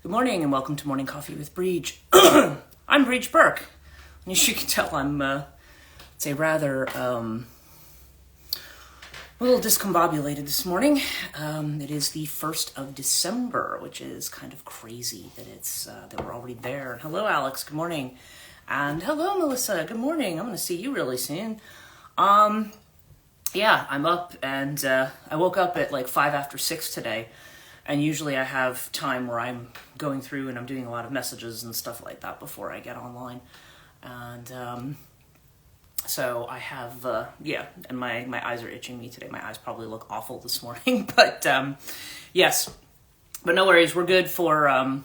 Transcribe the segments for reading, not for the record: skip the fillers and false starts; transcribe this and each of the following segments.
Good morning and welcome to Morning Coffee with Brigid. I'm Brigid Burke. As you can tell, I'm, say, rather a little discombobulated this morning. It is the 1st of December, which is kind of crazy that it's that we're already there. Hello, Alex. Good morning. And hello, Melissa. Good morning. I'm going to see you really soon. Yeah, I'm up and I woke up at like 5 after 6 today. And usually I have time where I'm going through and I'm doing a lot of messages and stuff like that before I get online. And so I have, and my eyes are itching me today. My eyes probably look awful this morning, but yes. But no worries, we're good for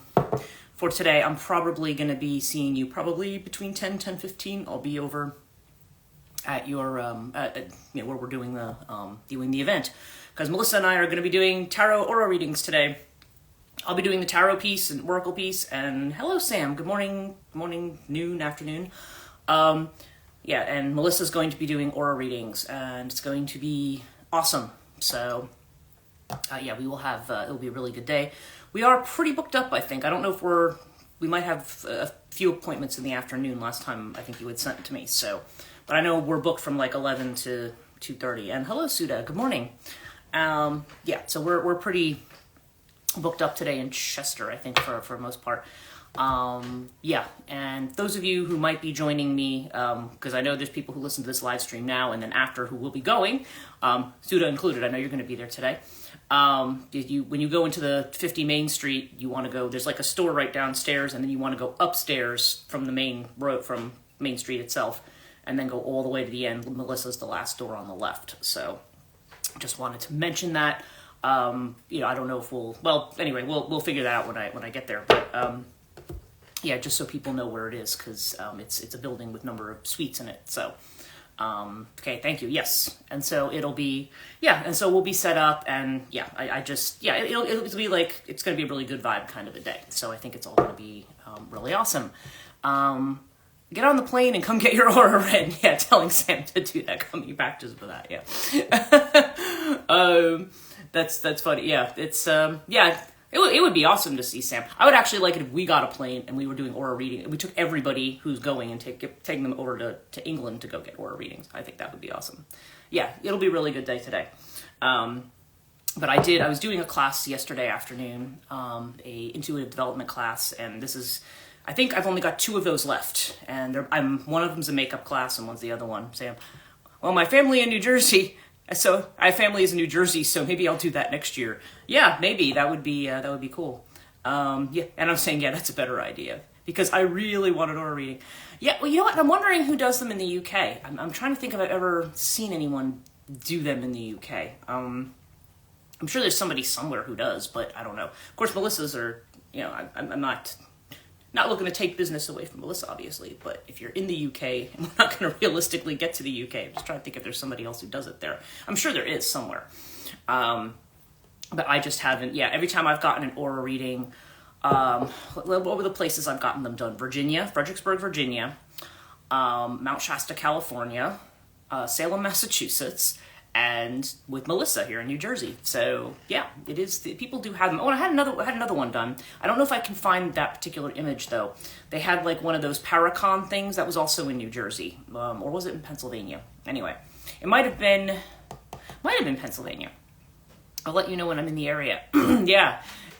today. I'm probably going to be seeing you probably between 10:15. I'll be over at your, where we're doing the event. Because Melissa and I are going to be doing tarot aura readings today. I'll be doing the tarot piece and oracle piece. And hello, Sam. Good morning, noon, afternoon. And Melissa's going to be doing aura readings, and it's going to be awesome. So, we will have. It'll be a really good day. We are pretty booked up, I think. I don't know if we might have a few appointments in the afternoon. Last time, I think you had sent it to me. So, but I know we're booked from like 11 to 2:30. And hello, Suda. Good morning. So we're pretty booked up today in Chester, I think, for the most part. And those of you who might be joining me, because I know there's people who listen to this live stream now and then after who will be going, Suda included, I know you're going to be there today. When you go into the 50 Main Street, you want to go, there's like a store right downstairs, and then you want to go upstairs from the main road, from Main Street itself, and then go all the way to the end. Melissa's the last door on the left, so just wanted to mention that. I don't know if we'll figure that out when I get there. But just so people know where it is, because it's a building with a number of suites in it. So, okay, thank you. Yes, and so it'll be and so we'll be set up, and it'll be like it's going to be a really good vibe kind of a day. So I think it's all going to be really awesome. Get on the plane and come get your aura read. Yeah, telling Sam to do that, coming back just for that. Yeah. That's funny. Yeah, it's it would be awesome to see Sam. I would actually like it if we got a plane and we were doing aura reading, and we took everybody who's going and taking them over to England to go get aura readings. I think that would be awesome. Yeah, it'll be a really good day today. But I was doing a class yesterday afternoon, a intuitive development class, and I think I've only got 2 of those left, and one of them's a makeup class, and one's the other one. Sam, well, my family in New Jersey, so I have families in New Jersey, so maybe I'll do that next year. Yeah, maybe that would be cool. And I'm saying, that's a better idea, because I really want an aura reading. Yeah, well, you know what? I'm wondering who does them in the UK. I'm trying to think if I've ever seen anyone do them in the UK. I'm sure there's somebody somewhere who does, but I don't know. Of course, Melissa's are. I'm not looking to take business away from Melissa, obviously, but if you're in the UK, and we're not going to realistically get to the UK, I'm just trying to think if there's somebody else who does it there. I'm sure there is somewhere. But I just haven't, every time I've gotten an aura reading, what were the places I've gotten them done? Fredericksburg, Virginia, Mount Shasta, California, Salem, Massachusetts, and with Melissa here in New Jersey. So it is. People do have them. Oh, and I had another one done. I don't know if I can find that particular image though. They had like one of those Paracon things that was also in New Jersey, or was it in Pennsylvania? Anyway, it might have been Pennsylvania. I'll let you know when I'm in the area.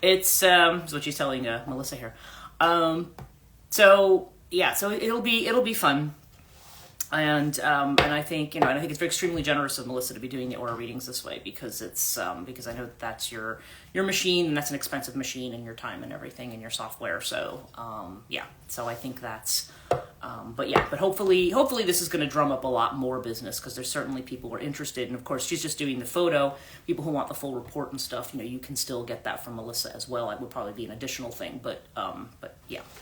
It's what she's telling Melissa here. So it'll be fun. And I think it's extremely generous of Melissa to be doing the aura readings this way, because because I know that's your machine, and that's an expensive machine, and your time and everything, and your software. So so I think that's but hopefully this is going to drum up a lot more business, because there's certainly people who are interested. And of course, she's just doing the photo. People who want the full report and stuff, you can still get that from Melissa as well. It would probably be an additional thing, but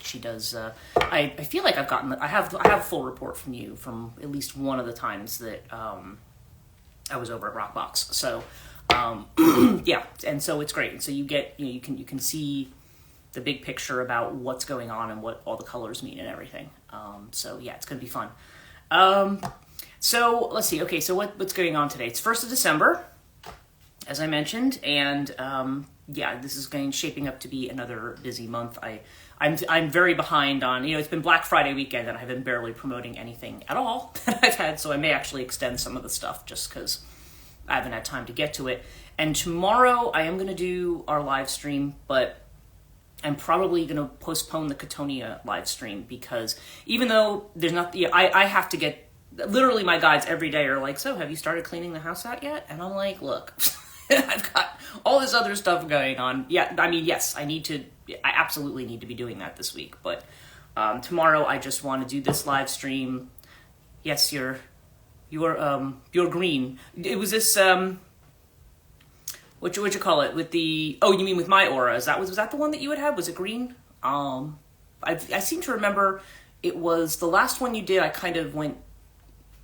she does. I feel like I have a full report from you from at least one of the times that I was over at Rockbox. So and so it's great. And so you get you can see the big picture about what's going on and what all the colors mean and everything. It's going to be fun. So let's see. Okay, so what's going on today? It's 1st of December. as I mentioned, and yeah, this is shaping up to be another busy month. I'm very behind on, it's been Black Friday weekend and I've been barely promoting anything at all that I've had, so I may actually extend some of the stuff just because I haven't had time to get to it. And tomorrow I am going to do our live stream, but I'm probably going to postpone the Cattonia live stream because even though there's not, I have to get, literally my guides every day are like, so have you started cleaning the house out yet? And I'm like, look, I've got all this other stuff going on. Yeah, I mean, yes, I absolutely need to be doing that this week. But tomorrow I just want to do this live stream. Yes, you're green. It was this, what you call it? With the, oh, you mean with my aura? Was that the one that you would have? Was it green? I seem to remember it was the last one you did. I kind of went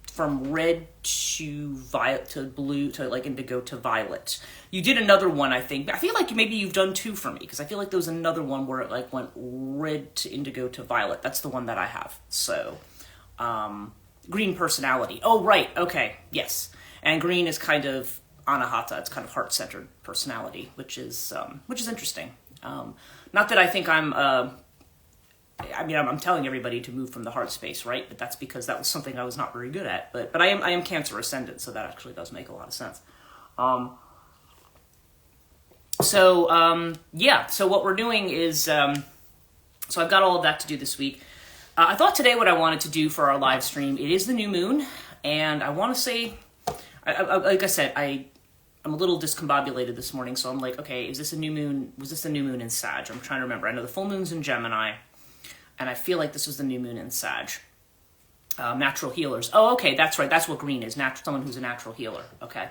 from red to violet to blue to like indigo to violet. You did another one, I think. I feel like maybe you've done two for me because I feel like there was another one where it like went red to indigo to violet. That's the one that I have. So, green personality. Oh, right. Okay. Yes. And green is kind of anahata. It's kind of heart-centered personality, which is interesting. Not that I think I'm telling everybody to move from the heart space, right? But that's because that was something I was not very good at. But I am Cancer ascendant, so that actually does make a lot of sense. Yeah. So what we're doing is, so I've got all of that to do this week. I thought today what I wanted to do for our live stream, it is the new moon, and I want to say, like I said, I'm a little discombobulated this morning, so I'm like, okay, is this a new moon? Was this the new moon in Sag? I'm trying to remember. I know the full moon's in Gemini. And I feel like this was the new moon in Sag. Natural healers. Oh, okay, that's right. That's what green is. Someone who's a natural healer. Okay.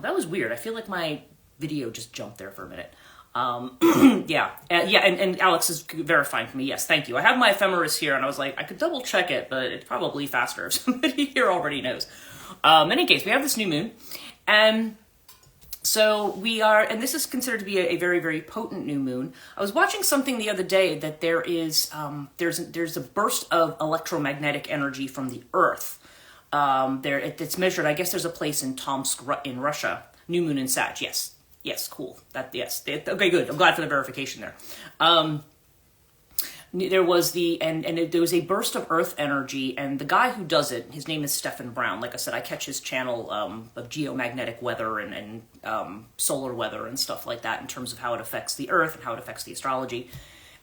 That was weird. I feel like my video just jumped there for a minute. Yeah. And Alex is verifying for me. Yes, thank you. I have my ephemeris here, and I was like, I could double check it, but it's probably faster if somebody here already knows. In any case, we have this new moon. And so we are, and this is considered to be a very, very potent new moon. I was watching something the other day that there is, there's a burst of electromagnetic energy from the Earth. It's measured. I guess there's a place in Tomsk in Russia. New moon in Sag. Yes, cool. Okay, good. I'm glad for the verification there. There was there was a burst of Earth energy, and the guy who does it, his name is Stephen Brown. Like I said, I catch his channel of geomagnetic weather and solar weather and stuff like that in terms of how it affects the Earth and how it affects the astrology.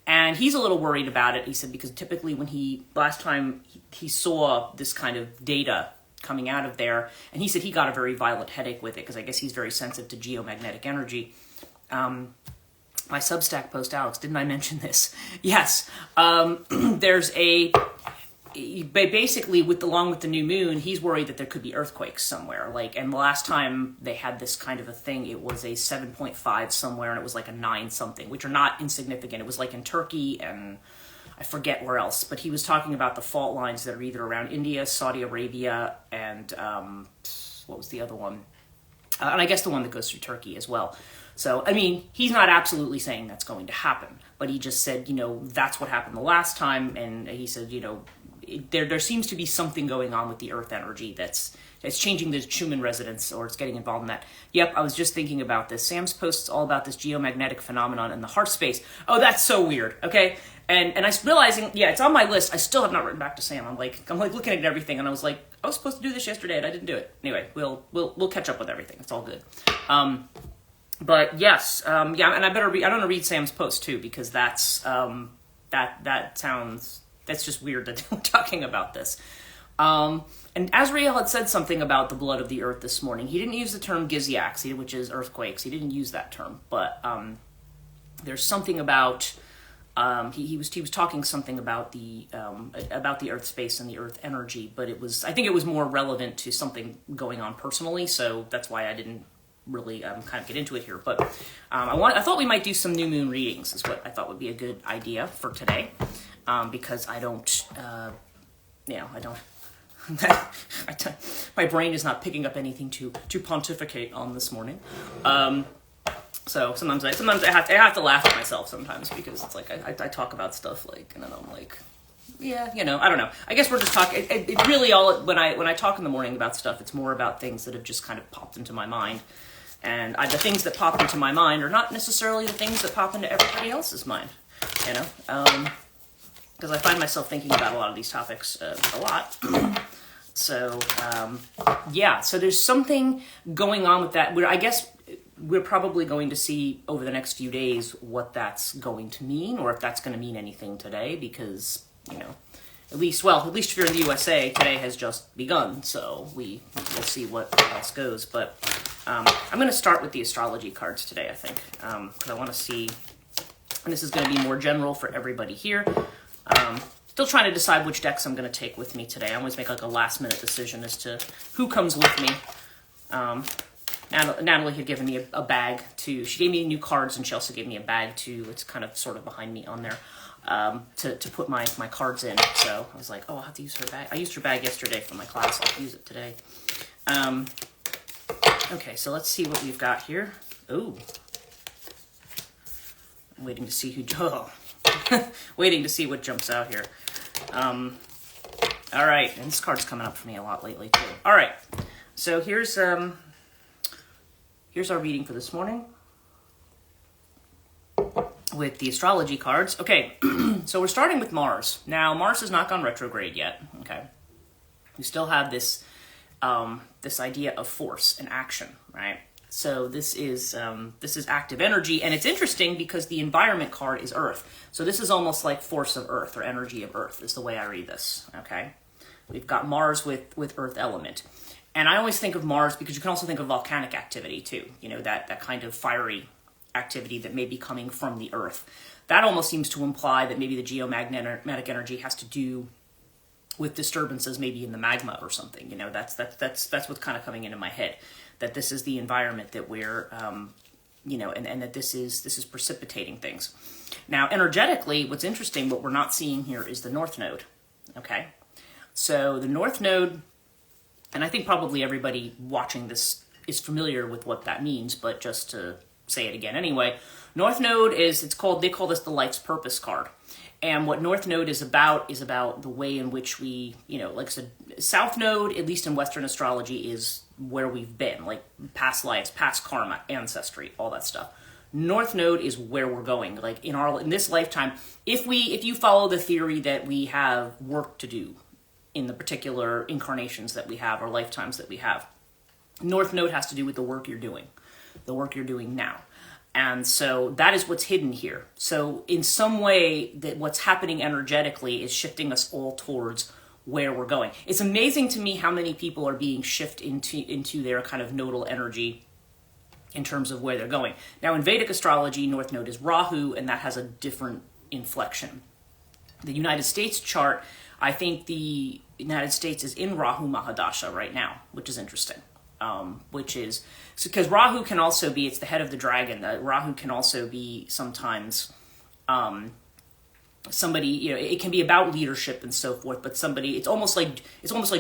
And he's a little worried about it. He said because typically when last time he saw this kind of data coming out of there, and he said he got a very violent headache with it because I guess he's very sensitive to geomagnetic energy. My Substack post, Alex, didn't I mention this? Yes. There's basically along with the new moon, he's worried that there could be earthquakes somewhere. And the last time they had this kind of a thing, it was a 7.5 somewhere, and it was like a 9 something, which are not insignificant. It was like in Turkey, and I forget where else. But he was talking about the fault lines that are either around India, Saudi Arabia, and what was the other one? And I guess the one that goes through Turkey as well. So, I mean, he's not absolutely saying that's going to happen, but he just said, that's what happened the last time, and he said, there seems to be something going on with the Earth energy that's changing the Schumann resonance, or it's getting involved in that. Yep, I was just thinking about this. Sam's post's all about this geomagnetic phenomenon in the heart space. Oh, that's so weird, okay? And I was realizing, yeah, it's on my list. I still have not written back to Sam. I'm like looking at everything, and I was like, I was supposed to do this yesterday, and I didn't do it. Anyway, we'll catch up with everything. It's all good. But yes, yeah, and I don't want to read Sam's post too, because that's just weird that we're talking about this. And Azrael had said something about the blood of the earth this morning. He didn't use the term gizyaks, which is earthquakes. He didn't use that term, but there's something about he was talking something about the earth space and the earth energy, but I think it was more relevant to something going on personally, so that's why I didn't really kind of get into it here. But I thought we might do some new moon readings is what I thought would be a good idea for today, because I don't my brain is not picking up anything to pontificate on this morning. So sometimes I have to laugh at myself sometimes, because it's like I talk about stuff and then I'm like, yeah, I don't know. I guess we're just talking. It really all when I talk in the morning about stuff, it's more about things that have just kind of popped into my mind. And the things that pop into my mind are not necessarily the things that pop into everybody else's mind, you know? Because I find myself thinking about a lot of these topics a lot. So, yeah, so there's something going on with that. I guess we're probably going to see over the next few days what that's going to mean, or if that's going to mean anything today, because, you know, at least if you're in the USA, today has just begun, so we'll see what else goes. But I'm going to start with the astrology cards today, I think, because I want to see, and this is going to be more general for everybody here. Still trying to decide which decks I'm going to take with me today. I always make like a last-minute decision as to who comes with me. Natalie had given me a bag she gave me new cards, and she also gave me a bag too. It's kind of sort of behind me on there. To put my cards in. So I was like, oh, I'll have to use her bag. I used her bag yesterday for my class. I'll use it today. Okay, so let's see what we've got here. Ooh. I'm waiting to see waiting to see what jumps out here. All right, and this card's coming up for me a lot lately too. All right, so here's our reading for this morning with the astrology cards. Okay, so we're starting with Mars. Now, Mars has not gone retrograde yet, okay? We still have this this idea of force and action, right? So this is active energy, and it's interesting because the environment card is Earth. So this is almost like force of Earth or energy of Earth is the way I read this, okay? We've got Mars with Earth element. And I always think of Mars because you can also think of volcanic activity too, you know, that kind of fiery activity that may be coming from the Earth. That almost seems to imply that maybe the geomagnetic energy has to do with disturbances maybe in the magma or something. You know, that's what's kind of coming into my head, that this is the environment that we're you know, and that this is precipitating things. Now, energetically, what's interesting, what we're not seeing here is the North Node. Okay, so the North Node, and I think probably everybody watching this is familiar with what that means, but just to say it again anyway, North Node they call this the life's purpose card. And what North Node is about the way in which we, you know, like I said, South Node, at least in Western astrology, is where we've been, like past lives, past karma, ancestry, all that stuff. North Node is where we're going, like in this lifetime. If you follow the theory that we have work to do in the particular incarnations that we have or lifetimes that we have, North Node has to do with the work you're doing now. And so that is what's hidden here. So in some way, that what's happening energetically is shifting us all towards where we're going. It's amazing to me how many people are being shifted into their kind of nodal energy in terms of where they're going. Now in Vedic astrology, North Node is Rahu, and that has a different inflection. The United States chart, I think the United States is in Rahu Mahadasha right now, which is interesting. Which is because Rahu can also be, it's the head of the dragon. Rahu can also be sometimes somebody, you know, it can be about leadership and so forth, but somebody, it's almost like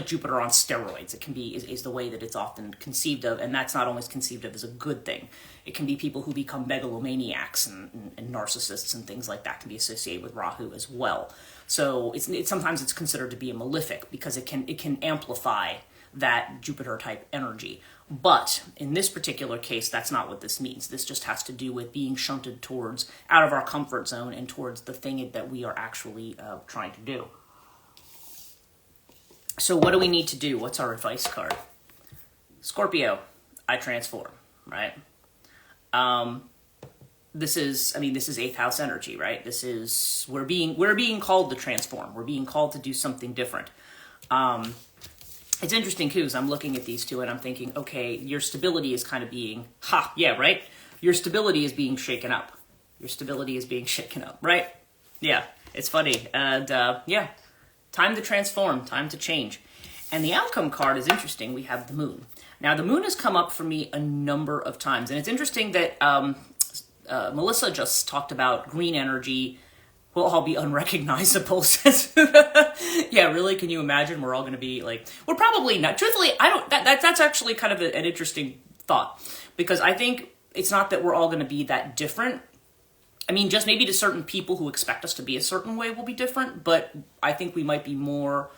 Jupiter on steroids. It can be, is the way that it's often conceived of, and that's not always conceived of as a good thing. It can be people who become megalomaniacs and narcissists and things like that can be associated with Rahu as well. So sometimes it's considered to be a malefic because it can amplify that Jupiter type energy. But in this particular case, that's not what this means. This just has to do with being shunted towards out of our comfort zone and towards the thing that we are actually trying to do. So what do we need to do? What's our advice card? Scorpio, I transform, right? This is 8th house energy, right? We're being called to transform. We're being called to do something different. It's interesting, too, because I'm looking at these two and I'm thinking, okay, your stability is kind of being, right? Your stability is being shaken up. Right? Yeah, it's funny. And, time to transform, time to change. And the outcome card is interesting. We have the moon. Now, the moon has come up for me a number of times. And it's interesting that Melissa just talked about green energy will all be unrecognizable. Yeah, really? Can you imagine? We're all going to be like, we're probably not. Truthfully, I don't. That's actually kind of an interesting thought, because I think it's not that we're all going to be that different. I mean, just maybe to certain people who expect us to be a certain way will be different, but I think we might be more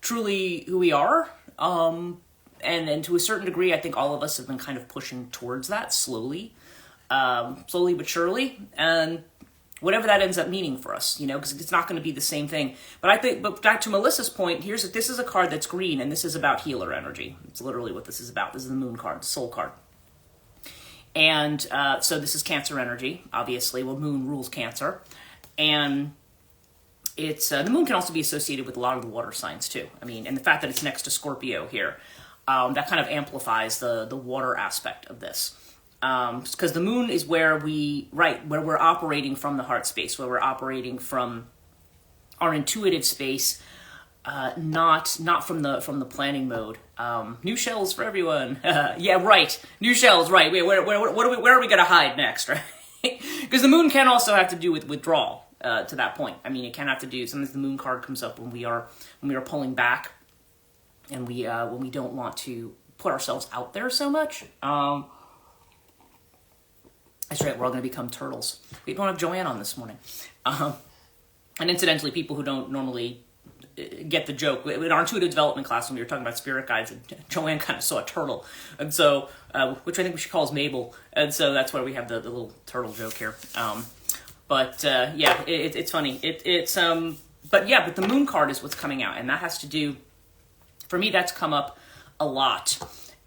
truly who we are. and to a certain degree, I think all of us have been kind of pushing towards that slowly but surely, and whatever that ends up meaning for us, because it's not going to be the same thing. But back to Melissa's point, this is a card that's green, and this is about healer energy. It's literally what this is about. This is the moon card, the soul card. And so this is Cancer energy, obviously. Well, moon rules Cancer. And it's the moon can also be associated with a lot of the water signs too. I mean, and the fact that it's next to Scorpio here, that kind of amplifies the water aspect of this. Because the moon is where we're operating from the heart space, where we're operating from our intuitive space, not from the planning mode. New shells for everyone. Yeah, right. New shells, right. Wait, where are we going to hide next, right? Because the moon can also have to do with withdrawal, to that point. I mean, it can have to do, sometimes the moon card comes up when we are pulling back, and when we don't want to put ourselves out there so much. That's right, we're all going to become turtles. We don't have Joanne on this morning. And incidentally, people who don't normally get the joke, in our intuitive development class when we were talking about spirit guides, Joanne kind of saw a turtle, and so, which I think she calls Mabel, and so that's why we have the little turtle joke here. Yeah, it's funny. But the moon card is what's coming out, and that has to do, for me, that's come up a lot.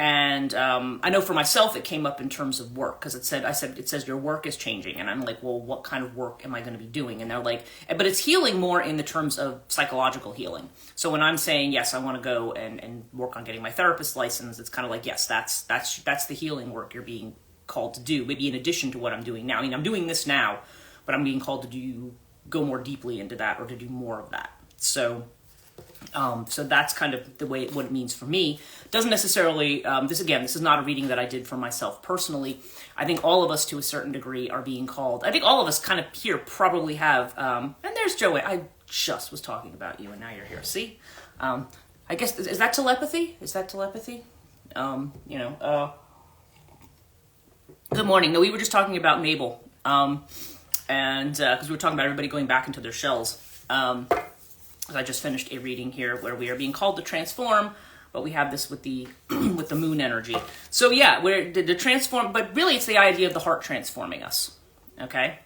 And I know for myself, it came up in terms of work, because it says your work is changing. And I'm like, well, what kind of work am I going to be doing? And they're like, but it's healing more in the terms of psychological healing. So when I'm saying, yes, I want to go and work on getting my therapist license, it's kind of like, yes, that's the healing work you're being called to do, maybe in addition to what I'm doing now. I mean, I'm doing this now, but I'm being called to go more deeply into that, or to do more of that. So that's kind of what it means for me. Doesn't necessarily, this is not a reading that I did for myself personally. I think all of us to a certain degree are being called. I think all of us kind of here probably have, and there's Joey. I just was talking about you and now you're here. See? I guess, is that telepathy? Good morning. No, we were just talking about Mabel. And because we were talking about everybody going back into their shells. I just finished a reading here where we are being called to transform, but we have this with the with the moon energy. So yeah, we're the transform, but really it's the idea of the heart transforming us. Okay.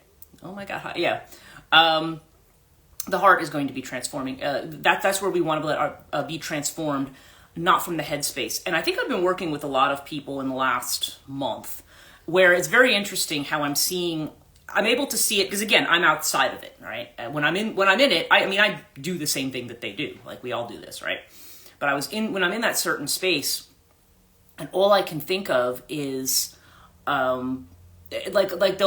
Oh my God. Yeah. The heart is going to be transforming. That's where we want to let be transformed, not from the head space. And I think I've been working with a lot of people in the last month, where it's very interesting how I'm able to see it, because again, I'm outside of it, right? When I'm in it, I do the same thing that they do. Like, we all do this, right? But when I'm in that certain space, and all I can think of is, they'll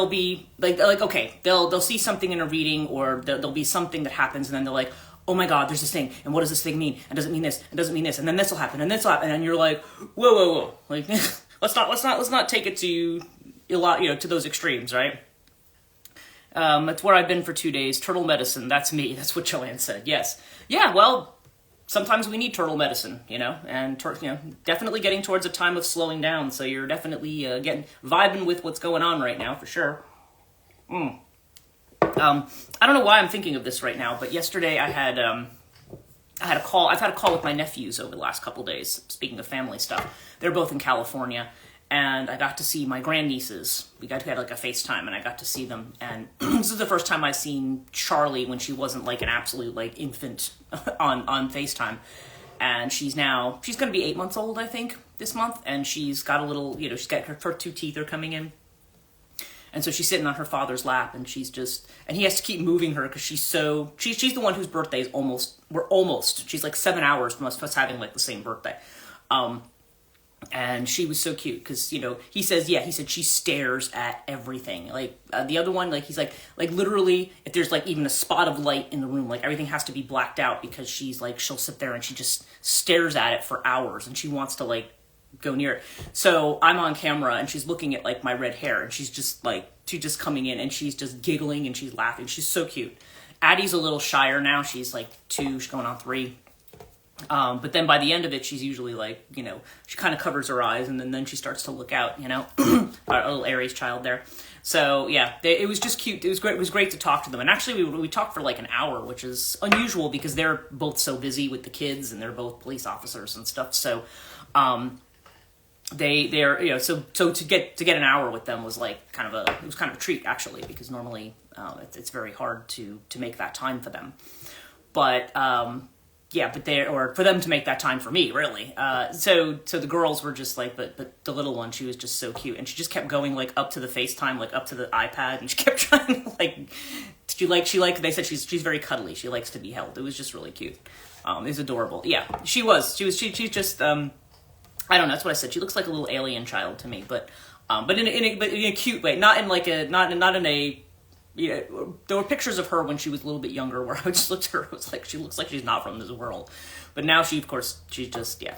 be they'll see something in a reading, or there'll be something that happens, and then they're like, oh my God, there's this thing, and what does this thing mean? And does it mean this? And does it mean this? And then this will happen, and this will happen, and you're like, whoa, like let's not take it to a lot, to those extremes, right? That's where I've been for 2 days. Turtle medicine, that's me. That's what Joanne said. Yes. Yeah, well, sometimes we need turtle medicine, and definitely getting towards a time of slowing down. So you're definitely vibing with what's going on right now, for sure. I don't know why I'm thinking of this right now, but yesterday I had a call. I've had a call with my nephews over the last couple days. Speaking of family stuff, they're both in California. And I got to see my grandnieces. We had like a FaceTime, and I got to see them. And this is the first time I've seen Charlie when she wasn't like an absolute like infant on FaceTime. And she's going to be 8 months old, I think, this month. And she's got a little, she's got her 2 teeth are coming in. And so she's sitting on her father's lap, and and he has to keep moving her because she's the one whose birthday is she's like 7 hours from us having like the same birthday. And she was so cute because, he said she stares at everything. Like, the other one, like, he's like literally, if there's like even a spot of light in the room, like everything has to be blacked out, because she's like, she'll sit there and she just stares at it for hours, and she wants to like go near it. So I'm on camera, and she's looking at like my red hair, and she's just coming in, and she's just giggling, and she's laughing. She's so cute. Addie's a little shyer now. She's like 2, she's going on 3. But then by the end of it, she's usually like, she kind of covers her eyes, and then she starts to look out, our little Aries child there. So yeah, it was just cute. It was great. It was great to talk to them. And actually we talked for like an hour, which is unusual because they're both so busy with the kids, and they're both police officers and stuff. So, they're, you know, so to get an hour with them was like kind of a treat, actually, because normally it's very hard to make that time for them. But yeah, or for them to make that time for me, really. So the girls were just like, but the little one, she was just so cute, and she just kept going like up to the FaceTime, like up to the iPad, and she kept trying to like, they said she's very cuddly. She likes to be held. It was just really cute. It was adorable. Yeah, she's just I don't know. That's what I said. She looks like a little alien child to me, but in a cute way, not in a. You know, there were pictures of her when she was a little bit younger where I just looked at her, I was like, she looks like she's not from this world. But now she's just, yeah.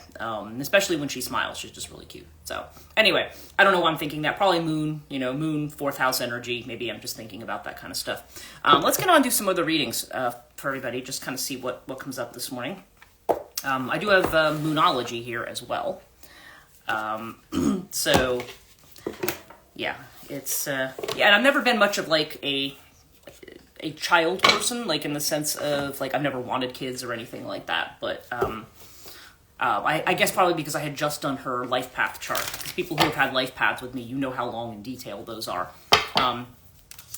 Especially when she smiles, she's just really cute. So anyway, I don't know why I'm thinking that. Probably moon, fourth house energy. Maybe I'm just thinking about that kind of stuff. Let's get on and do some other readings for everybody, just kind of see what comes up this morning. I do have Moonology here as well. So, yeah. It's and I've never been much of like a child person, like in the sense of like I've never wanted kids or anything like that. But I guess probably because I had just done her life path chart. Because people who have had life paths with me, you know how long and detailed those are. And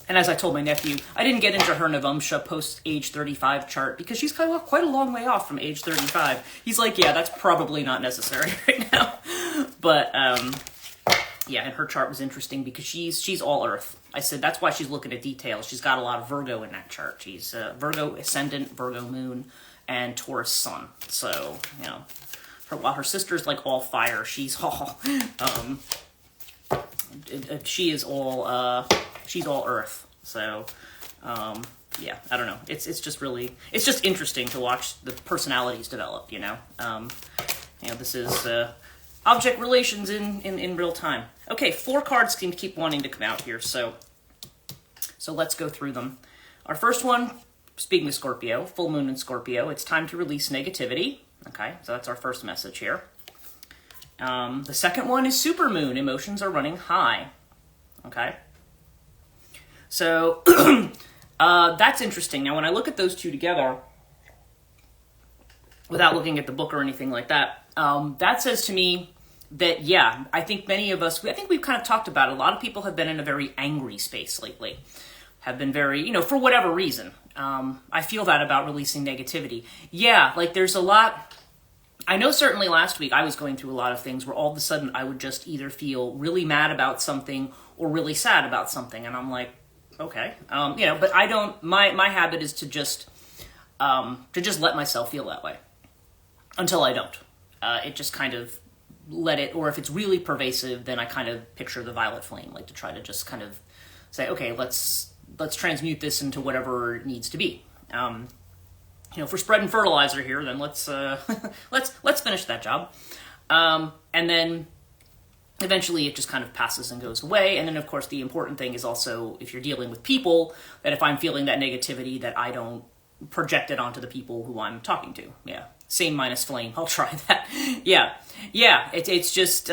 as I told my nephew, I didn't get into her Navamsha post age 35 chart because she's kind of quite a long way off from age 35. He's like, yeah, that's probably not necessary right now. But yeah, and her chart was interesting because she's all earth. I said that's why she's looking at details. She's got a lot of Virgo in that chart. She's Virgo ascendant, Virgo moon, and Taurus sun. So, you know, while her sister's like all fire, she's all she's all earth. So, yeah, I don't know. It's just interesting to watch the personalities develop, you know. This is object relations in real time. Okay, 4 cards seem to keep wanting to come out here, so let's go through them. Our first one, speaking of Scorpio, full moon in Scorpio, it's time to release negativity. Okay, so that's our first message here. The second one is super moon, emotions are running high. Okay, so that's interesting. Now, when I look at those two together, without looking at the book or anything like that, that says to me that, yeah, I think many of us, I think we've kind of talked about it. A lot of people have been in a very angry space lately, have been very, for whatever reason. I feel that about releasing negativity. Yeah, like there's a lot. I know certainly last week I was going through a lot of things where all of a sudden I would just either feel really mad about something or really sad about something. And I'm like, okay, but I don't, my habit is to just let myself feel that way until I don't. It just kind of let it, or if it's really pervasive, then I kind of picture the violet flame, like to try to just kind of say, okay, let's transmute this into whatever it needs to be. If we're spreading fertilizer here, then let's finish that job. And then eventually it just kind of passes and goes away. And then of course the important thing is also, if you're dealing with people, that if I'm feeling that negativity, that I don't project it onto the people who I'm talking to. Yeah. Same minus flame. I'll try that. Yeah. It's just,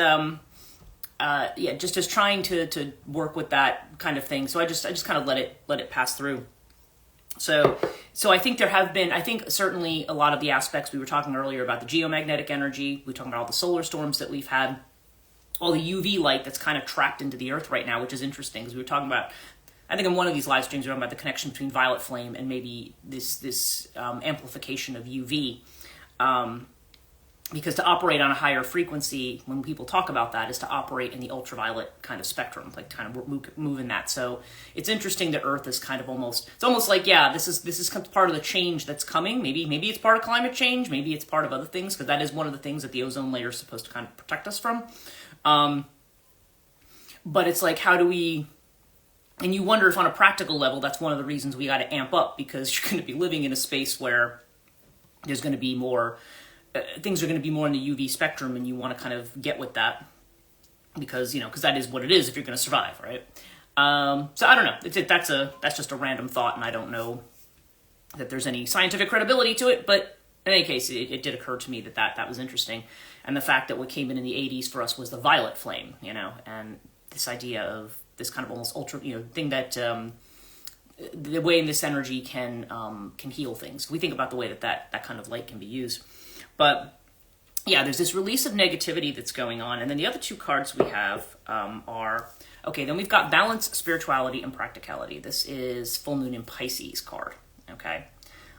just trying to work with that kind of thing. So I just kind of let it pass through. So I think I think certainly a lot of the aspects we were talking earlier about the geomagnetic energy, we were talking about all the solar storms that we've had, all the UV light that's kind of trapped into the earth right now, which is interesting because we were talking about, I think in one of these live streams we were talking about the connection between violet flame and maybe this amplification of UV. Because to operate on a higher frequency, when people talk about that, is to operate in the ultraviolet kind of spectrum, like kind of move in that. So it's interesting that Earth is kind of it's almost like, yeah, this is part of the change that's coming. Maybe it's part of climate change. Maybe it's part of other things, because that is one of the things that the ozone layer is supposed to kind of protect us from. But it's like, how do we, and you wonder if on a practical level, that's one of the reasons we got to amp up, because you're going to be living in a space where there's going to be more, things are going to be more in the UV spectrum, and you want to kind of get with that because that is what it is if you're going to survive, right? So I don't know. That's just a random thought, and I don't know that there's any scientific credibility to it, but in any case, it did occur to me that was interesting. And the fact that what came in the 80s for us was the violet flame, and this idea of this kind of almost ultra, thing that, the way in this energy can heal things. We think about the way that kind of light can be used. But yeah, there's this release of negativity that's going on. And then the other two cards we have are, okay, then we've got balance, spirituality, and practicality. This is full moon in Pisces card, okay?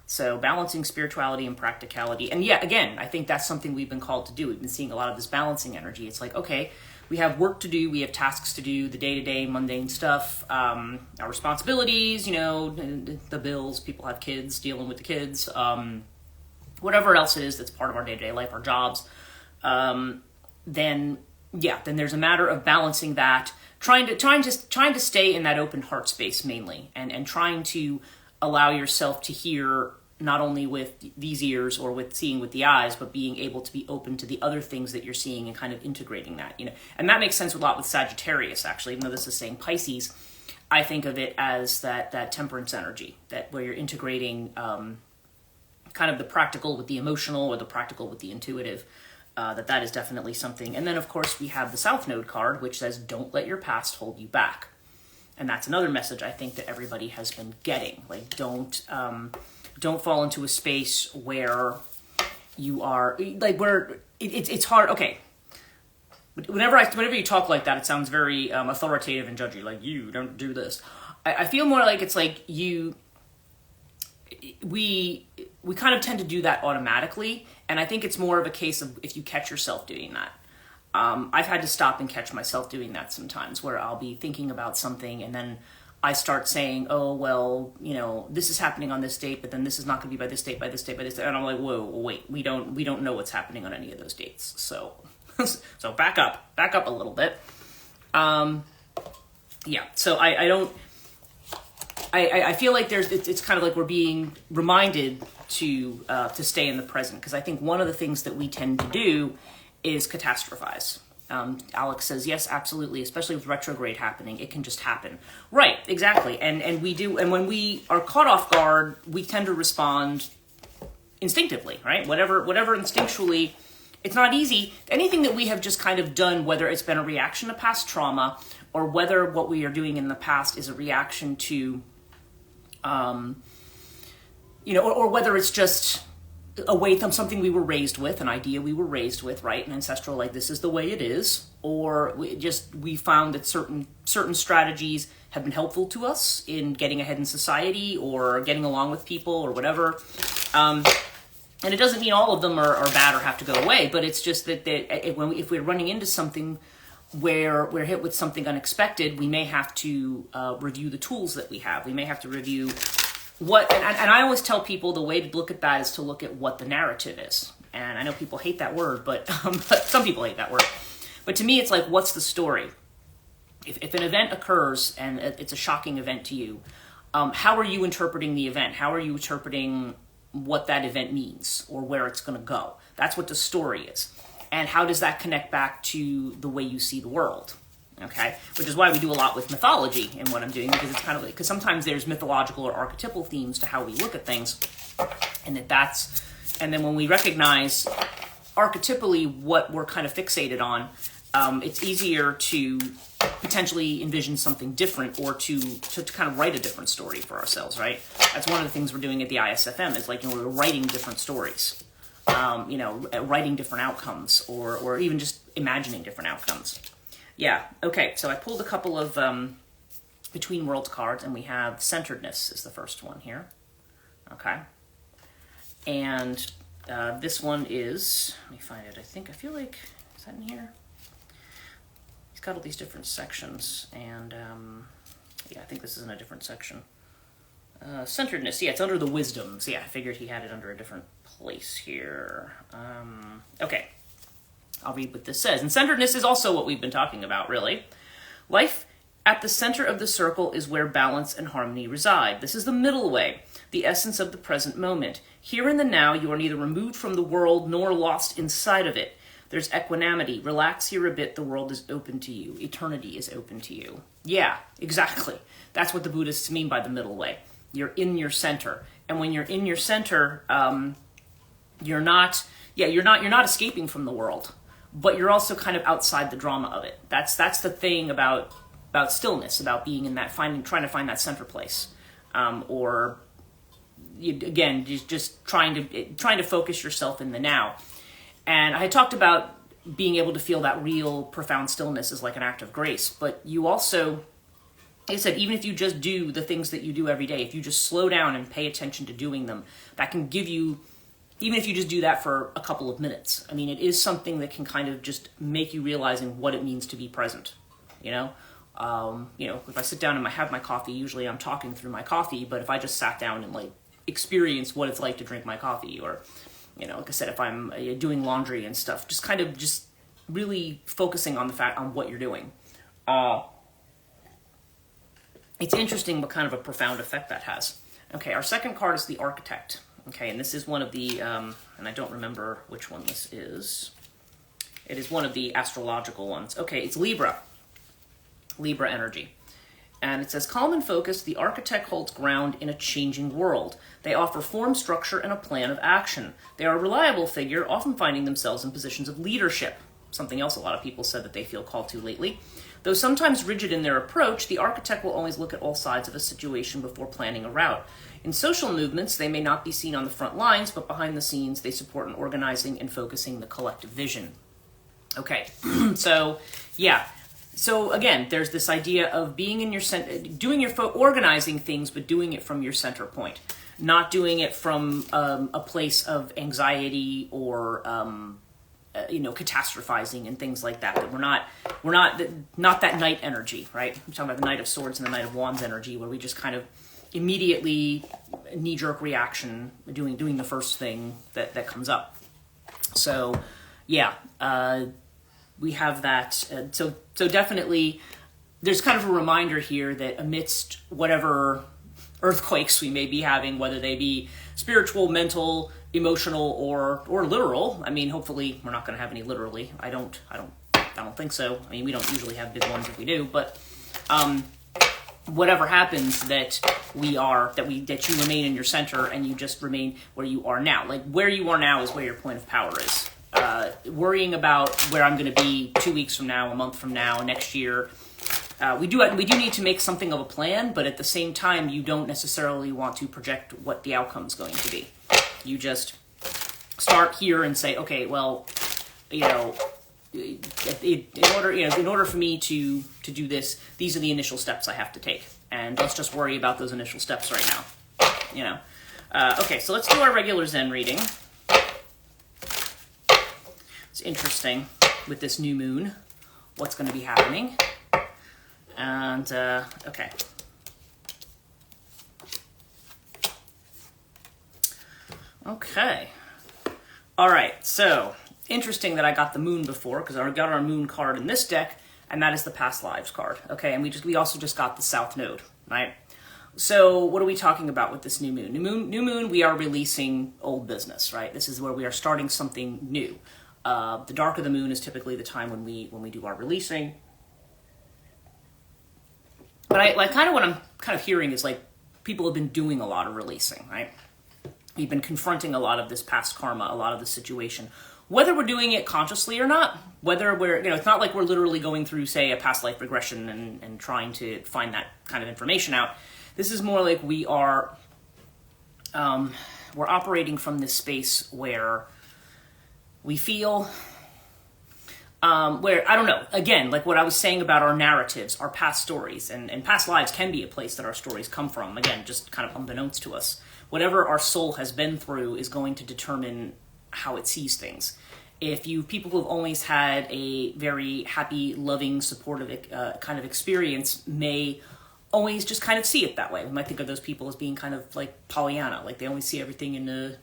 So balancing spirituality and practicality. And yeah, again, I think that's something we've been called to do. We've been seeing a lot of this balancing energy. It's like, okay, we have work to do, we have tasks to do, the day-to-day mundane stuff, our responsibilities, you know, the bills, people have kids, dealing with the kids, whatever else it is that's part of our day-to-day life, our jobs, then there's a matter of balancing that, trying to stay in that open heart space mainly, and trying to allow yourself to hear not only with these ears or with seeing with the eyes, but being able to be open to the other things that you're seeing and kind of integrating that, you know. And that makes sense a lot with Sagittarius, actually, even though this is saying Pisces. I think of it as that temperance energy, that where you're integrating kind of the practical with the emotional, or the practical with the intuitive. That is definitely something. And then, of course, we have the South Node card, which says, don't let your past hold you back. And that's another message I think that everybody has been getting. Like, don't fall into a space where you are, like, where it's hard. Okay. Whenever you talk like that, it sounds very authoritative and judgy. Like, you don't do this. I feel more like it's like we kind of tend to do that automatically, and I think it's more of a case of if you catch yourself doing that. I've had to stop and catch myself doing that sometimes, where I'll be thinking about something and then I start saying, oh, well, you know, this is happening on this date, but then this is not going to be by this date, by this date, by this date. And I'm like, whoa, wait, we don't know what's happening on any of those dates. So, so back up a little bit. Yeah, so I feel like it's kind of like we're being reminded to stay in the present, because I think one of the things that we tend to do is catastrophize. Alex says, yes, absolutely, especially with retrograde happening, it can just happen. Right, exactly. And we do, and when we are caught off guard, we tend to respond instinctively, right? Whatever instinctually, it's not easy. Anything that we have just kind of done, whether it's been a reaction to past trauma, or whether what we are doing in the past is a reaction to, you know, or whether it's just a way from something we were raised with, an idea we were raised with, right? An ancestral, like, this is the way it is. Or we found that certain strategies have been helpful to us in getting ahead in society or getting along with people or whatever. And it doesn't mean all of them are bad or have to go away, but it's just that if we're running into something where we're hit with something unexpected, we may have to review the tools that we have. We may have to review and I always tell people the way to look at that is to look at what the narrative is. And I know people hate that word, but some people hate that word. But to me, it's like, what's the story? If an event occurs and it's a shocking event to you, how are you interpreting the event? How are you interpreting what that event means or where it's going to go? That's what the story is. And how does that connect back to the way you see the world? Okay, which is why we do a lot with mythology in what I'm doing, because it's kind of like, because sometimes there's mythological or archetypal themes to how we look at things, and and then when we recognize archetypally what we're kind of fixated on, it's easier to potentially envision something different, or to kind of write a different story for ourselves, right? That's one of the things we're doing at the ISFM, is like, you know, we're writing different stories, you know, writing different outcomes, or even just imagining different outcomes. Yeah, okay, so I pulled a couple of Between Worlds cards, and we have Centeredness is the first one here. Okay. And this one is, let me find it, I feel like, is that in here? He's got all these different sections, and yeah, I think this is in a different section. Centeredness, yeah, it's under the Wisdoms. Yeah, I figured he had it under a different place here. Okay. I'll read what this says. And centeredness is also what we've been talking about, really. Life at the center of the circle is where balance and harmony reside. This is the middle way, the essence of the present moment. Here in the now, you are neither removed from the world nor lost inside of it. There's equanimity. Relax here a bit. The world is open to you. Eternity is open to you. Yeah, exactly. That's what the Buddhists mean by the middle way. You're in your center. And when you're in your center, you're not escaping from the world, but you're also kind of outside the drama of it. That's the thing about stillness, about being in that, trying to find that center place, or again, just trying to focus yourself in the now. And I had talked about being able to feel that real profound stillness is like an act of grace, but you also, like I said, even if you just do the things that you do every day, if you just slow down and pay attention to doing them, that can give you, even if you just do that for a couple of minutes, I mean, it is something that can kind of just make you realizing what it means to be present, you know? If I sit down and I have my coffee, usually I'm talking through my coffee, but if I just sat down and like experience what it's like to drink my coffee, or, like I said, if I'm doing laundry and stuff, just kind of just really focusing on the fact on what you're doing. It's interesting what kind of a profound effect that has. Okay, our second card is the Architect. Okay, and this is one of the, and I don't remember which one this is. It is one of the astrological ones. Okay, it's Libra. Libra energy. And it says, calm and focused, the Architect holds ground in a changing world. They offer form, structure, and a plan of action. They are a reliable figure, often finding themselves in positions of leadership. Something else a lot of people said that they feel called to lately. Though sometimes rigid in their approach, the Architect will always look at all sides of a situation before planning a route. In social movements, they may not be seen on the front lines, but behind the scenes, they support in organizing and focusing the collective vision. Okay, so, yeah. So again, there's this idea of being in your doing your organizing things, but doing it from your center point, not doing it from a place of anxiety or catastrophizing and things like that. That we're not that knight energy, right? I'm talking about the Knight of Swords and the Knight of Wands energy, where we just kind of immediately knee-jerk reaction, doing the first thing that comes up. So, yeah. We have that. So definitely there's kind of a reminder here that amidst whatever earthquakes we may be having, whether they be spiritual, mental, emotional, or literal. I mean, hopefully we're not going to have any literally. I don't think so. I mean, we don't usually have big ones if we do, but whatever happens, that you remain in your center and you just remain where you are now. Like where you are now is where your point of power is. Worrying about where I'm going to be 2 weeks from now, a month from now, next year. We do need to make something of a plan, but at the same time, you don't necessarily want to project what the outcome is going to be. You just start here and say, okay, well, in order for me to do this, these are the initial steps I have to take, and let's just worry about those initial steps right now. Okay, so let's do our regular Zen reading. It's interesting with this new moon, what's going to be happening. And, okay. Okay. All right, so interesting that I got the moon before, because I got our moon card in this deck, and that is the past lives card. Okay, and we also just got the south node, right? So what are we talking about with this new moon? New moon, we are releasing old business, right? This is where we are starting something new. The dark of the moon is typically the time when we do our releasing. But what I'm kind of hearing is like people have been doing a lot of releasing, right? We've been confronting a lot of this past karma, a lot of the situation. Whether we're doing it consciously or not, whether we're, it's not like we're literally going through, say, a past life regression and trying to find that kind of information out. This is more like we are, we're operating from this space where we feel, where, I don't know, again, like what I was saying about our narratives, our past stories, and past lives can be a place that our stories come from, again, just kind of unbeknownst to us. Whatever our soul has been through is going to determine how it sees things. If people who have always had a very happy, loving, supportive kind of experience may always just kind of see it that way. We might think of those people as being kind of like Pollyanna, like they only see everything in the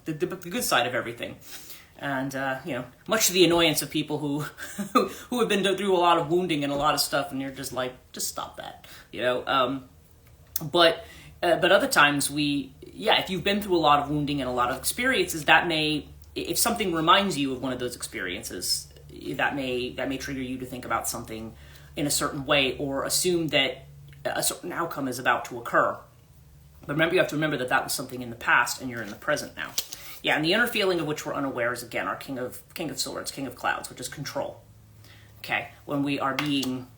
good side of everything. And, much to the annoyance of people who have been through a lot of wounding and a lot of stuff, and you're just like, just stop that, But other times if you've been through a lot of wounding and a lot of experiences, that may, if something reminds you of one of those experiences, that may trigger you to think about something in a certain way or assume that a certain outcome is about to occur. But remember, you have to remember that was something in the past and you're in the present now. Yeah, and the inner feeling of which we're unaware is, again, our King of Swords, King of Clouds, which is control. Okay, when we are being,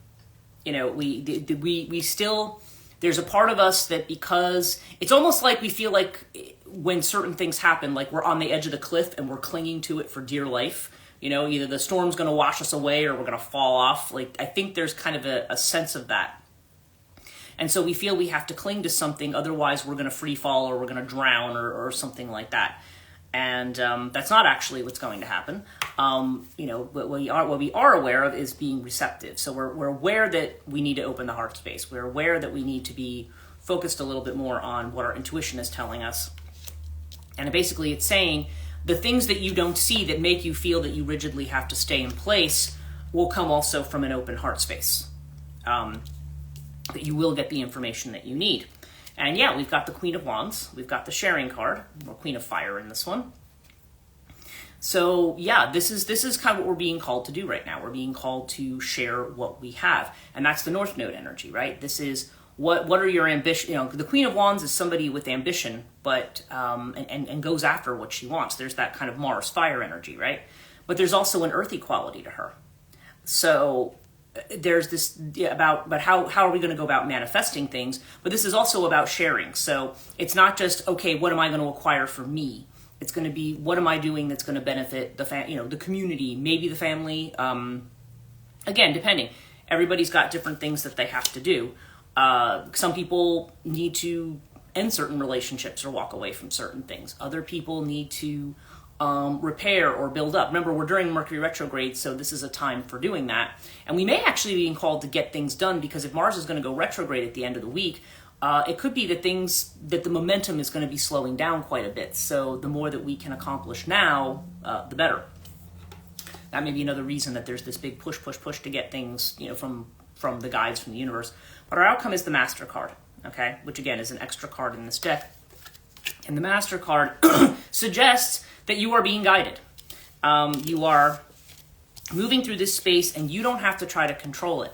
we still, there's a part of us that, because it's almost like we feel like when certain things happen, like we're on the edge of the cliff and we're clinging to it for dear life. You know, either the storm's going to wash us away or we're going to fall off. Like, I think there's kind of a sense of that. And so we feel we have to cling to something, otherwise we're going to free fall or we're going to drown or something like that. And that's not actually what's going to happen. You know, what we are aware of is being receptive. So we're aware that we need to open the heart space. We're aware that we need to be focused a little bit more on what our intuition is telling us. And basically it's saying the things that you don't see that make you feel that you rigidly have to stay in place will come also from an open heart space. That you will get the information that you need. And yeah, we've got the Queen of Wands. We've got the sharing card, or Queen of Fire in this one. So yeah, this is kind of what we're being called to do right now. We're being called to share what we have. And that's the North Node energy, right? This is what are your ambition? You know, the Queen of Wands is somebody with ambition, but and goes after what she wants. There's that kind of Mars fire energy, right? But there's also an earthy quality to her. So there's this about how are we going to go about manifesting things, but this is also about sharing. So it's not just, okay, what am I going to acquire for me? It's going to be, what am I doing that's going to benefit the community, maybe the family. Again, depending. Everybody's got different things that they have to do. Some people need to end certain relationships or walk away from certain things. Other people need to repair or build up. Remember, we're during Mercury retrograde, so this is a time for doing that. And we may actually be called to get things done, because if Mars is going to go retrograde at the end of the week, it could be that the momentum is going to be slowing down quite a bit. So the more that we can accomplish now, the better. That may be another reason that there's this big push to get things, you know, from the guides from the universe. But our outcome is the Master card, okay? Which again is an extra card in this deck. And the Master card suggests that you are being guided. You are moving through this space and you don't have to try to control it.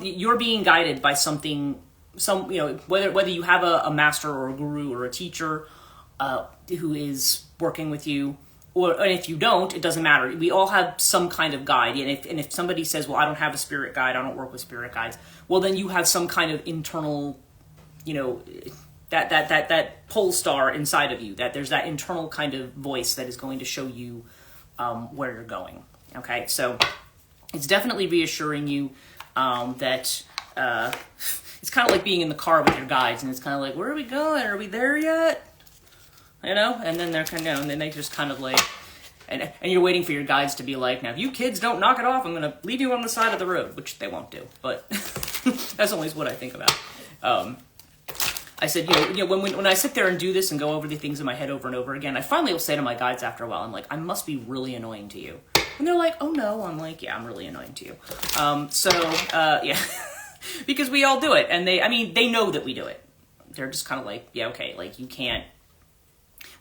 You're being guided by something, you know, whether you have a master or a guru or a teacher who is working with you, and if you don't, it doesn't matter. We all have some kind of guide. And if somebody says, well, I don't have a spirit guide, I don't work with spirit guides, well, then you have some kind of internal, you know, that pole star inside of you, that there's that internal kind of voice that is going to show you where you're going. Okay, so it's definitely reassuring you that it's kind of like being in the car with your guides, and it's kind of like, where are we going? Are we there yet? You know, and then they're kind of, and then they just kind of like, and you're waiting for your guides to be like, now if you kids don't knock it off, I'm gonna leave you on the side of the road, which they won't do, but that's always what I think about. I said, you know, when I sit there and do this and go over the things in my head over and over again, I finally will say to my guides after a while, I'm like, I must be really annoying to you. And they're like, oh no. I'm like, yeah, I'm really annoying to you. Yeah, because we all do it. And they know that we do it. They're just kind of like, yeah, okay, like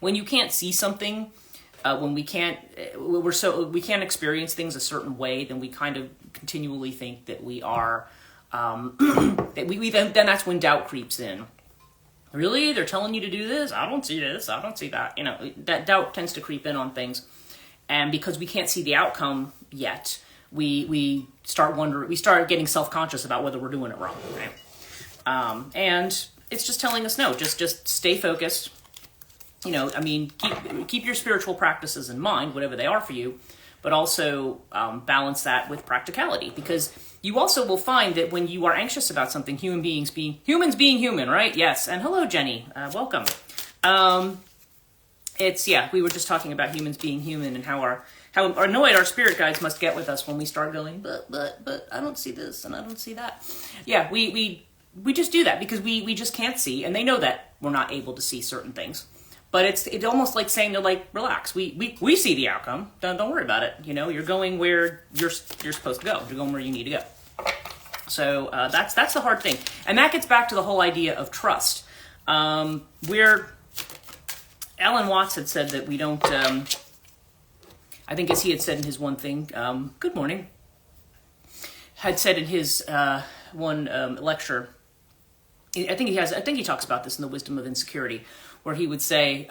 when you can't see something, when we can't experience things a certain way, then we kind of continually think that we are, then that's when doubt creeps in. Really? They're telling you to do this? I don't see this. I don't see that. You know, that doubt tends to creep in on things. And because we can't see the outcome yet, we start wondering, we start getting self-conscious about whether we're doing it wrong. Right? And it's just telling us, no, just stay focused. You know, I mean, keep your spiritual practices in mind, whatever they are for you, but also balance that with practicality, because you also will find that when you are anxious about something, humans being human, right? Yes. And hello, Jenny. Welcome. We were just talking about humans being human and how annoyed our spirit guides must get with us when we start going, but I don't see this and I don't see that. Yeah, we just do that because we just can't see, and they know that we're not able to see certain things. But it's almost like saying to, like, relax. We see the outcome. Don't worry about it. You know, you're going where you're supposed to go. You're going where you need to go. So that's the hard thing, and that gets back to the whole idea of trust. Alan Watts had said that we don't. I think, as he had said in his one thing. Good morning. Had said in his one lecture. I think he talks about this in the Wisdom of Insecurity, where he would say,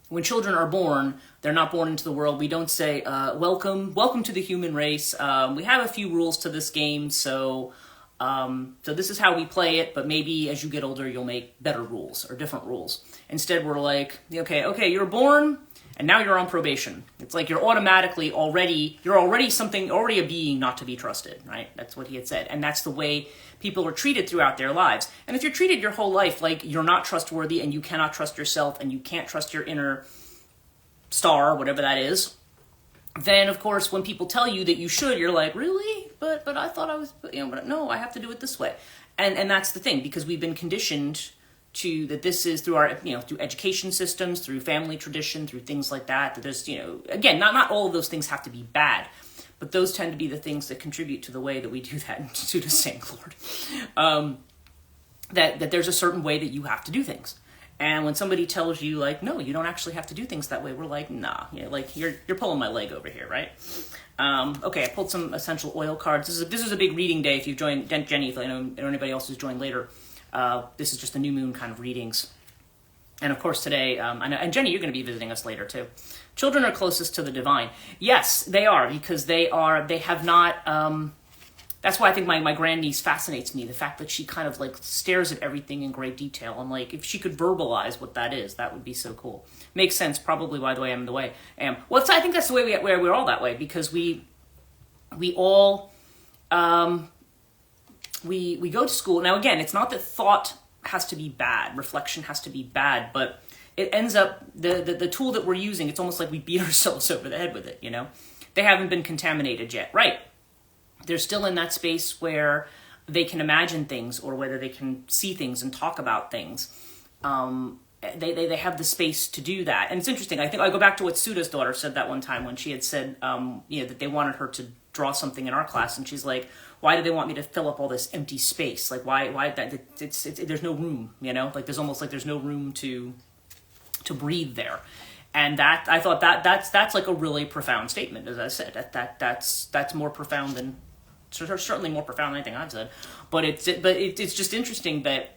when children are born, they're not born into the world. We don't say, welcome to the human race. We have a few rules to this game, so So this is how we play it, but maybe as you get older, you'll make better rules or different rules. Instead, we're like, okay, you're born, and now you're on probation. It's like you're already a being not to be trusted, right? That's what he had said. And that's the way people are treated throughout their lives. And if you're treated your whole life like you're not trustworthy and you cannot trust yourself and you can't trust your inner star, whatever that is, then of course when people tell you that you should, you're like, really? But I thought I was, but no, I have to do it this way. And that's the thing, because we've been conditioned to that this is through our, through education systems, through family tradition, through things like that, that there's, again, not all of those things have to be bad, but those tend to be the things that contribute to the way that we do that in Suda's saying, Lord. That there's a certain way that you have to do things. And when somebody tells you, like, no, you don't actually have to do things that way, we're like, nah, like you're pulling my leg over here, right? Okay, I pulled some essential oil cards. This is a big reading day. If you've joined, Jenny, if I know anybody else who's joined later, this is just the new moon kind of readings. And of course today, and Jenny, you're going to be visiting us later too. Children are closest to the divine. Yes, they are, because they have not, that's why I think my grandniece fascinates me. The fact that she kind of like stares at everything in great detail. And like, if she could verbalize what that is, that would be so cool. Makes sense, probably why the way I am the way I am. Well, I think that's the way we're all that way, because we all, we go to school. Now, again, it's not that thought has to be bad, reflection has to be bad, but it ends up, the tool that we're using, it's almost like we beat ourselves over the head with it, They haven't been contaminated yet, right? They're still in that space where they can imagine things, or whether they can see things and talk about things. They have the space to do that. And it's interesting. I think I go back to what Suda's daughter said that one time when she had said, that they wanted her to draw something in our class. And she's like, why do they want me to fill up all this empty space? Like, why that it's there's no room, like there's almost like there's no room to breathe there. And that, I thought that's like a really profound statement, as I said. That's more profound than, certainly more profound than anything I've said. But it's just interesting that,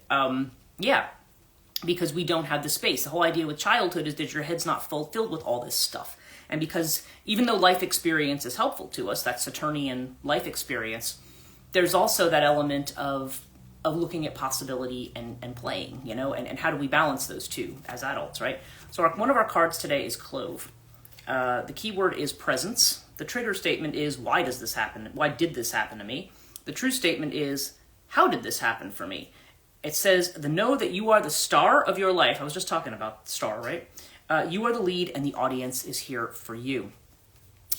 because we don't have the space. The whole idea with childhood is that your head's not filled with all this stuff. And because even though life experience is helpful to us, that Saturnian life experience, there's also that element of looking at possibility and playing, and how do we balance those two as adults, right? So one of our cards today is Clove. The keyword is presence. The trigger statement is, why did this happen to me? The true statement is, how did this happen for me? It says, know that you are the star of your life. I was just talking about the star, right? You are the lead and the audience is here for you.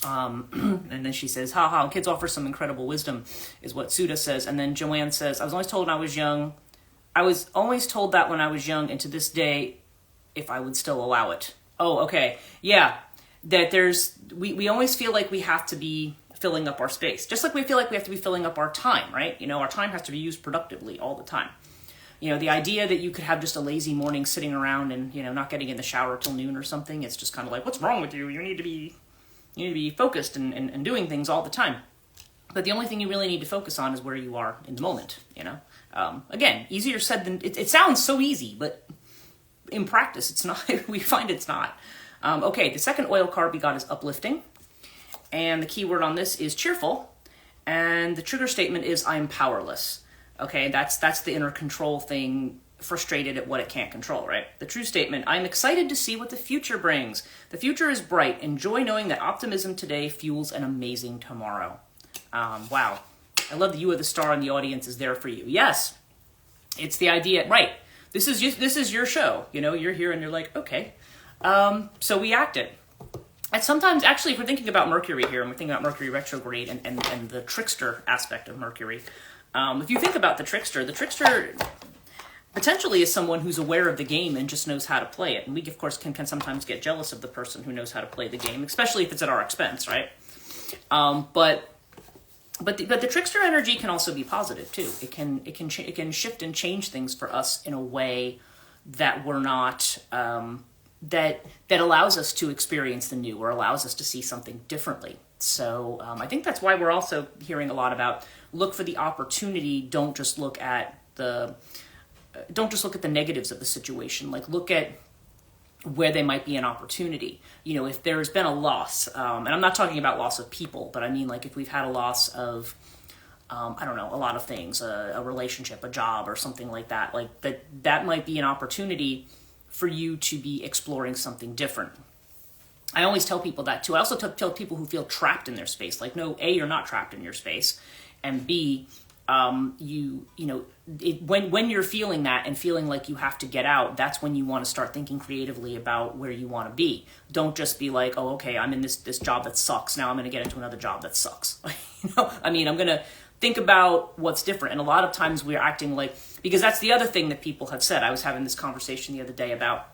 And then she says, kids offer some incredible wisdom, is what Suda says. And then Joanne says, I was always told that when I was young, and to this day, if I would still allow it. Oh, okay. Yeah. That we always feel like we have to be filling up our space. Just like we feel like we have to be filling up our time, right? Our time has to be used productively all the time. The idea that you could have just a lazy morning sitting around and, not getting in the shower till noon or something, it's just kind of like, what's wrong with you? You need to be focused and doing things all the time. But the only thing you really need to focus on is where you are in the moment, Again, easier said than, it sounds so easy, but in practice, it's not. We find it's not. Okay, the second oil card we got is uplifting. And the key word on this is cheerful. And the trigger statement is, I'm powerless. Okay, that's the inner control thing, frustrated at what it can't control, right? The true statement, I'm excited to see what the future brings. The future is bright. Enjoy knowing that optimism today fuels an amazing tomorrow. Wow. I love that you are the star and the audience is there for you. Yes, it's the idea, right? This is your show. You're here and you're like, okay. So we act it. And sometimes, actually, if we're thinking about Mercury here, and we're thinking about Mercury retrograde and the trickster aspect of Mercury, if you think about the trickster potentially is someone who's aware of the game and just knows how to play it. And we, of course, can sometimes get jealous of the person who knows how to play the game, especially if it's at our expense, right? But the trickster energy can also be positive too. It can shift and change things for us in a way that we're not that allows us to experience the new or allows us to see something differently. So I think that's why we're also hearing a lot about look for the opportunity. Don't just look at the negatives of the situation. Like look at where they might be an opportunity. If there's been a loss, and I'm not talking about loss of people, but I mean like if we've had a loss of I don't know, a lot of things, a relationship, a job, or something like that. Like that might be an opportunity for you to be exploring something different. I always tell people that too. I also tell people who feel trapped in their space, like, no, A, you're not trapped in your space, and B, when you're feeling that and feeling like you have to get out, that's when you want to start thinking creatively about where you want to be. Don't just be like, oh, okay, I'm in this job that sucks. Now I'm going to get into another job that sucks. I'm going to think about what's different. And a lot of times we're acting like, because that's the other thing that people have said. I was having this conversation the other day about,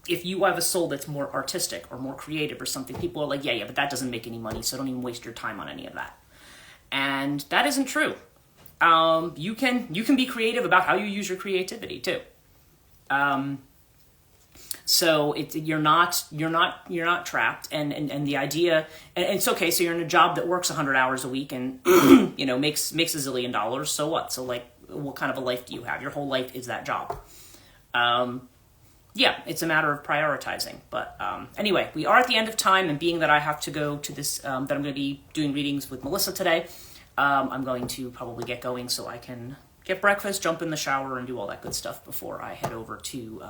if you have a soul that's more artistic or more creative or something, people are like, yeah, but that doesn't make any money, so don't even waste your time on any of that. And that isn't true. You can be creative about how you use your creativity too. So you're not trapped, and the idea, and it's okay. So you're in a job that works 100 hours a week and makes $1 zillion. So what? So like, what kind of a life do you have? Your whole life is that job. Yeah, it's a matter of prioritizing. But anyway, we are at the end of time, and being that I have to go to this, that I'm going to be doing readings with Melissa today, I'm going to probably get going so I can get breakfast, jump in the shower, and do all that good stuff before I head over to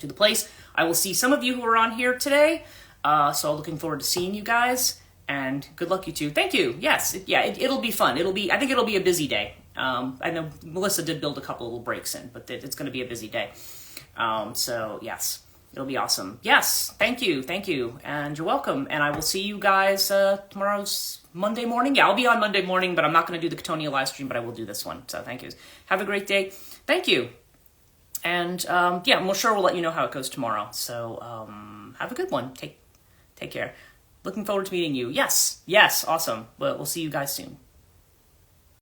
the place. I will see some of you who are on here today, so looking forward to seeing you guys, and good luck, you two. Thank you. Yes, it'll be fun. I think it'll be a busy day. I know Melissa did build a couple little breaks in, but it's going to be a busy day. So yes, it'll be awesome. Yes, thank you, and you're welcome. And I will see you guys tomorrow's Monday morning. Yeah, I'll be on Monday morning, but I'm not going to do the Katonia live stream, but I will do this one. So thank you. Have a great day. Thank you. And we'll let you know how it goes tomorrow. So have a good one. Take care. Looking forward to meeting you. Yes, awesome. But we'll see you guys soon.